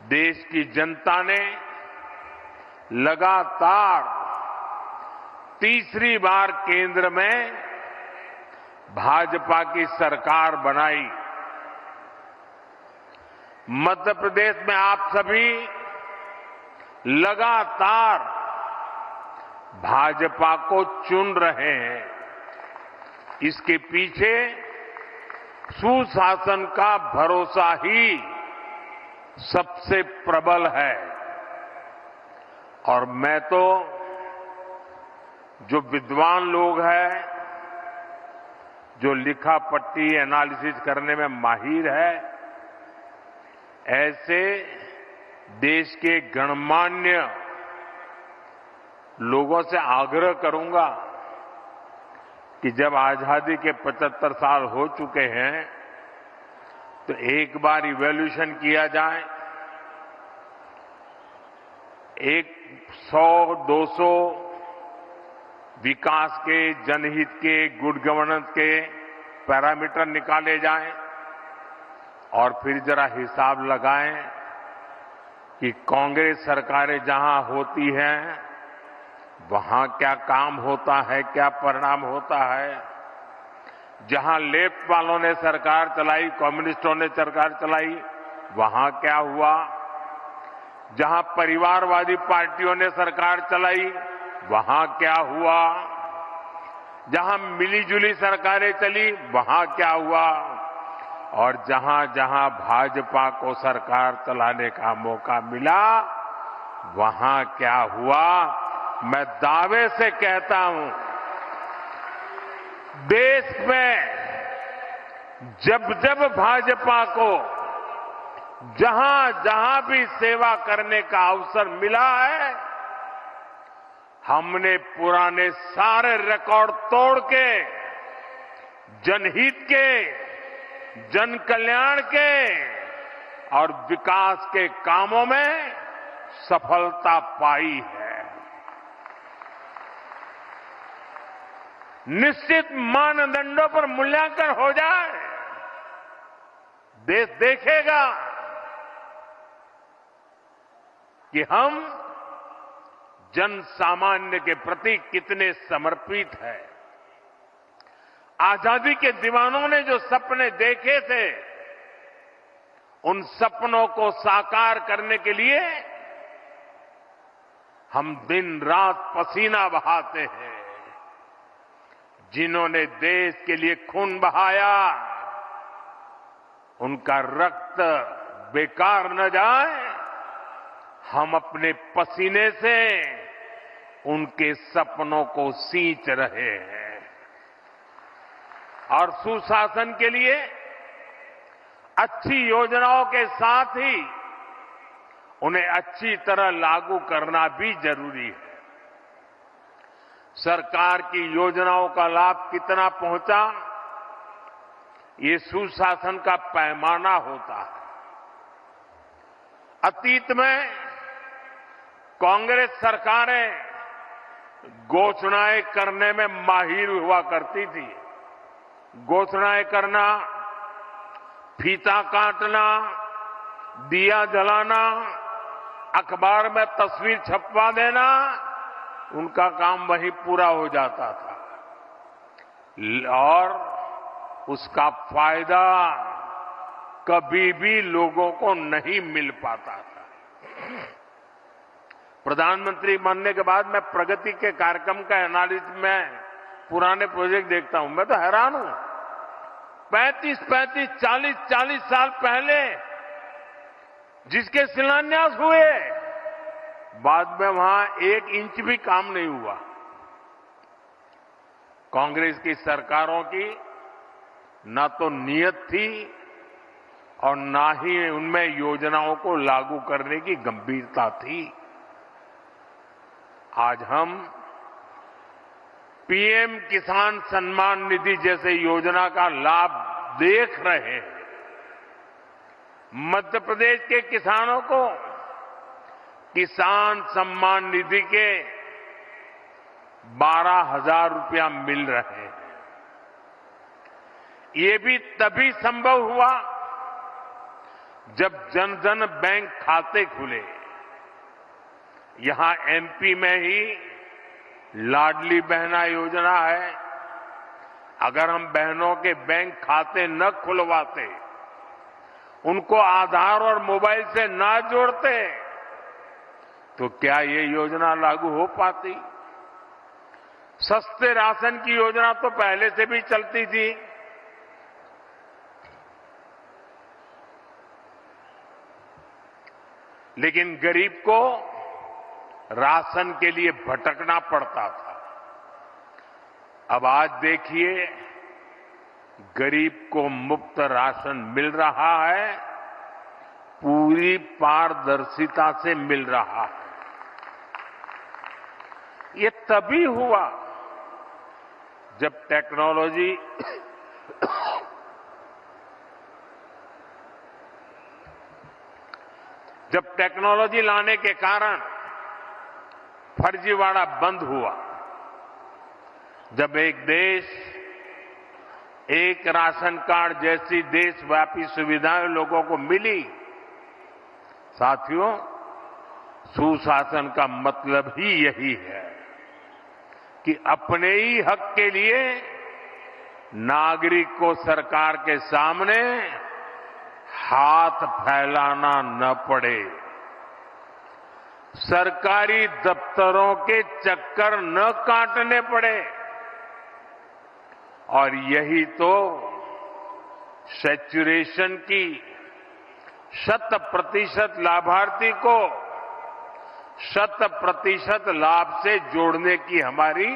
देश की जनता ने लगातार तीसरी बार केंद्र में भाजपा की सरकार बनाई। मध्य प्रदेश में आप सभी लगातार भाजपा को चुन रहे हैं। इसके पीछे सुशासन का भरोसा ही सबसे प्रबल है। और मैं तो जो विद्वान लोग हैं, जो लिखा पट्टी एनालिसिस करने में माहिर है, ऐसे देश के गणमान्य लोगों से आग्रह करूंगा कि जब आजादी के 75 साल हो चुके हैं तो एक बार इवैल्यूएशन किया जाए। 100-200 विकास के, जनहित के, गुड गवर्नेंस के पैरामीटर निकाले जाएं और फिर जरा हिसाब लगाएं कि कांग्रेस सरकारें जहां होती हैं वहां क्या काम होता है, क्या परिणाम होता है। जहां लेफ्ट वालों ने सरकार चलाई, कम्युनिस्टों ने सरकार चलाई, वहां क्या हुआ। जहां परिवारवादी पार्टियों ने सरकार चलाई, वहां क्या हुआ। जहां मिलीजुली सरकारें चली, वहां क्या हुआ। और जहां जहां भाजपा को सरकार चलाने का मौका मिला, वहां क्या हुआ। मैं दावे से कहता हूं, देश में जब जब भाजपा को जहां जहां भी सेवा करने का अवसर मिला है, हमने पुराने सारे रिकॉर्ड तोड़ के जनहित के, जन कल्याण के और विकास के कामों में सफलता पाई है। निश्चित मानदंडों पर मूल्यांकन हो जाए, देश देखेगा कि हम जन सामान्य के प्रति कितने समर्पित हैं। आजादी के दीवानों ने जो सपने देखे थे, उन सपनों को साकार करने के लिए हम दिन रात पसीना बहाते हैं। जिन्होंने देश के लिए खून बहाया, उनका रक्त बेकार न जाए, हम अपने पसीने से उनके सपनों को सींच रहे हैं। और सुशासन के लिए अच्छी योजनाओं के साथ ही उन्हें अच्छी तरह लागू करना भी जरूरी है। सरकार की योजनाओं का लाभ कितना पहुंचा, ये सुशासन का पैमाना होता है। अतीत में कांग्रेस सरकारें घोषणाएं करने में माहिर हुआ करती थी। घोषणाएं करना, फीता काटना, दिया जलाना, अखबार में तस्वीर छपवा देना, उनका काम वहीं पूरा हो जाता था और उसका फायदा कभी भी लोगों को नहीं मिल पाता था। प्रधानमंत्री बनने के बाद मैं प्रगति के कार्यक्रम का एनालिसिस में पुराने प्रोजेक्ट देखता हूं, मैं तो हैरान हूं। 35, 40 साल पहले जिसके शिलान्यास हुए, बाद में वहां 1 इंच भी काम नहीं हुआ। कांग्रेस की सरकारों की ना तो नीयत थी और ना ही उनमें योजनाओं को लागू करने की गंभीरता थी। आज हम पीएम किसान सम्मान निधि जैसे योजना का लाभ देख रहे हैं। मध्य प्रदेश के किसानों को किसान सम्मान निधि के 12,000 रुपया मिल रहे हैं। ये भी तभी संभव हुआ जब जन धन बैंक खाते खुले, यहां एमपी में ही लाडली बहना योजना है। अगर हम बहनों के बैंक खाते न खुलवाते, उनको आधार और मोबाइल से ना जोड़ते, तो क्या ये योजना लागू हो पाती? सस्ते राशन की योजना तो पहले से भी चलती थी। लेकिन गरीब को राशन के लिए भटकना पड़ता था। अब आज देखिए, गरीब को मुफ्त राशन मिल रहा है, पूरी पारदर्शिता से मिल रहा है। ये तभी हुआ जब टेक्नोलॉजी लाने के कारण फर्जीवाड़ा बंद हुआ। जब एक देश एक राशन कार्ड जैसी देशव्यापी सुविधाएं लोगों को मिली, साथियों, सुशासन का मतलब ही यही है कि अपने ही हक के लिए नागरिक को सरकार के सामने हाथ फैलाना न पड़े, सरकारी दफ्तरों के चक्कर न काटने पड़े। और यही तो सैचुरेशन की 100% लाभार्थी को 100% लाभ से जोड़ने की हमारी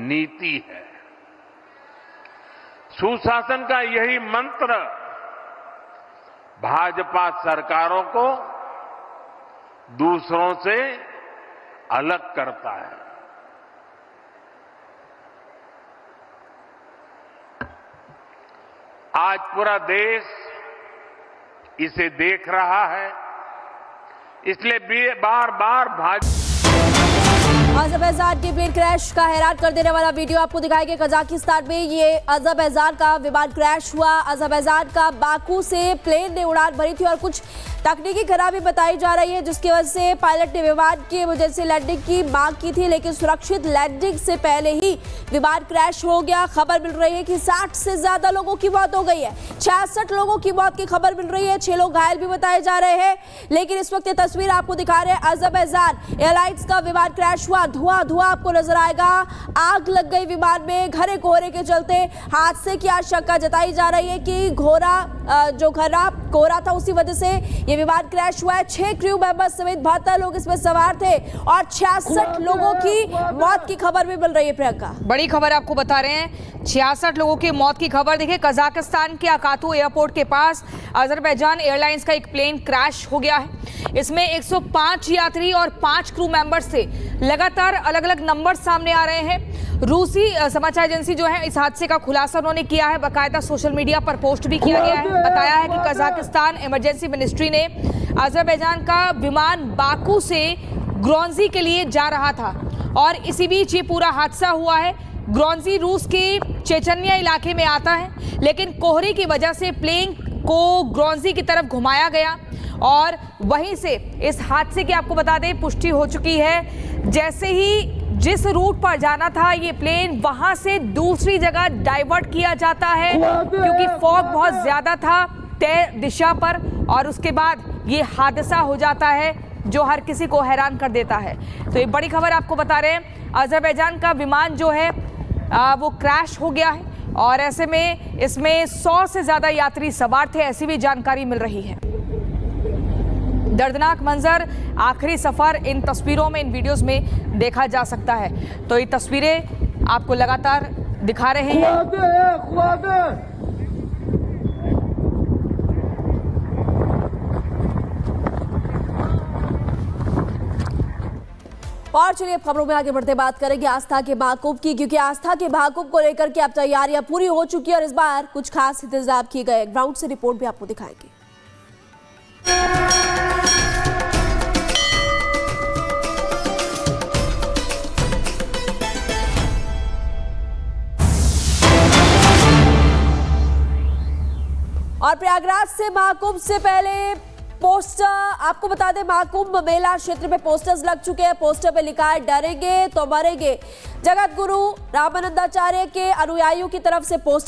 नीति है। सुशासन का यही मंत्र भाजपा सरकारों को दूसरों से अलग करता है। आज पूरा देश इसे देख रहा है, इसलिए बार बार अज़रबैजान के प्लेन क्रैश का हैरान कर देने वाला वीडियो आपको दिखाएंगे। कजाकिस्तान में ये अज़रबैजान का विमान क्रैश हुआ। अज़रबैजान का बाकू से प्लेन ने उड़ान भरी थी और कुछ तकनीकी खराबी बताई जा रही है, जिसकी वजह से पायलट ने विमान की वजह से लैंडिंग की मांग की थी, लेकिन सुरक्षित लैंडिंग से पहले ही विमान क्रैश हो गया। खबर मिल रही है कि 60 से ज्यादा लोगों की मौत हो गई है। 66 लोगों की मौत की खबर मिल रही है। 6 लोग घायल भी बताए जा रहे हैं। लेकिन इस वक्त ये तस्वीर आपको दिखा रहे हैं, अज़रबैजान एयरलाइंस का विमान क्रैश हुआ। धुआं आपको नजर आएगा। आग लग गई विमान में। घने कोहरे के चलते हादसे की आशंका जताई जा रही है कि जो घना कोहरा था उसी वजह से ये विमान क्रैश हुआ है। 6 क्रू मेंबर्स समेत 72 लोग इसमें सवार थे और 66 लोगों की मौत की खबर भी मिल रही है। प्रियंका, बड़ी खबर आपको बता रहे हैं, 66 लोगों की मौत की खबर। देखिए, कजाकिस्तान के अकातू एयरपोर्ट के पास अज़रबैजान एयरलाइंस का एक प्लेन क्रैश हो गया है। इसमें 105 यात्री और 5 क्रू मेंबर्स थे। लगातार अलग अलग नंबर सामने आ रहे हैं। रूसी समाचार एजेंसी जो है इस हादसे का खुलासा उन्होंने किया है, बाकायदा सोशल मीडिया पर पोस्ट भी किया गया है। बताया है कि कजाकिस्तान इमरजेंसी मिनिस्ट्री ने अज़रबैजान का विमान बाकू से ग्रोंजी के लिए जा रहा था और इसी बीच ये पूरा हादसा हुआ है। ग्रोंजी रूस के चेचन्या इलाके में आता है, लेकिन कोहरे की वजह से प्लेन को ग्रोंजी की तरफ घुमाया गया और वहीं से इस हादसे की आपको बता दें पुष्टि हो चुकी है। जैसे ही जिस रूट पर जाना था ये प्लेन, वहां से दूसरी जगह डाइवर्ट किया जाता है क्योंकि फॉग बहुत ज्यादा था तय दिशा पर, और उसके बाद ये हादसा हो जाता है जो हर किसी को हैरान कर देता है। तो ये बड़ी खबर आपको बता रहे हैं, अज़रबैजान का विमान जो है वो क्रैश हो गया है और ऐसे में इसमें 100 से ज्यादा यात्री सवार थे, ऐसी भी जानकारी मिल रही है। दर्दनाक मंजर, आखिरी सफर इन तस्वीरों में, इन वीडियोस में देखा जा सकता है। तो ये तस्वीरें आपको लगातार दिखा रहे हैं। और चलिए अब खबरों में आगे बढ़ते बात करेंगे आस्था के महाकुंभ की, क्योंकि आस्था के महाकुंभ को लेकर के अब तैयारियां पूरी हो चुकी है और इस बार कुछ खास इंतजाम किए गए। ग्राउंड से रिपोर्ट भी आपको दिखाएंगे। और प्रयाग प्रयागराज से महाकुंभ से पहले पोस्टर, आपको बता दें महाकुंभ मेला क्षेत्र में पोस्टर्स लग चुके हैं। पोस्टर पे लिखा है डरेंगे तो मरेंगे। जगत गुरु रामानंदाचार्य के अनुयायियों की तरफ से पोस्टर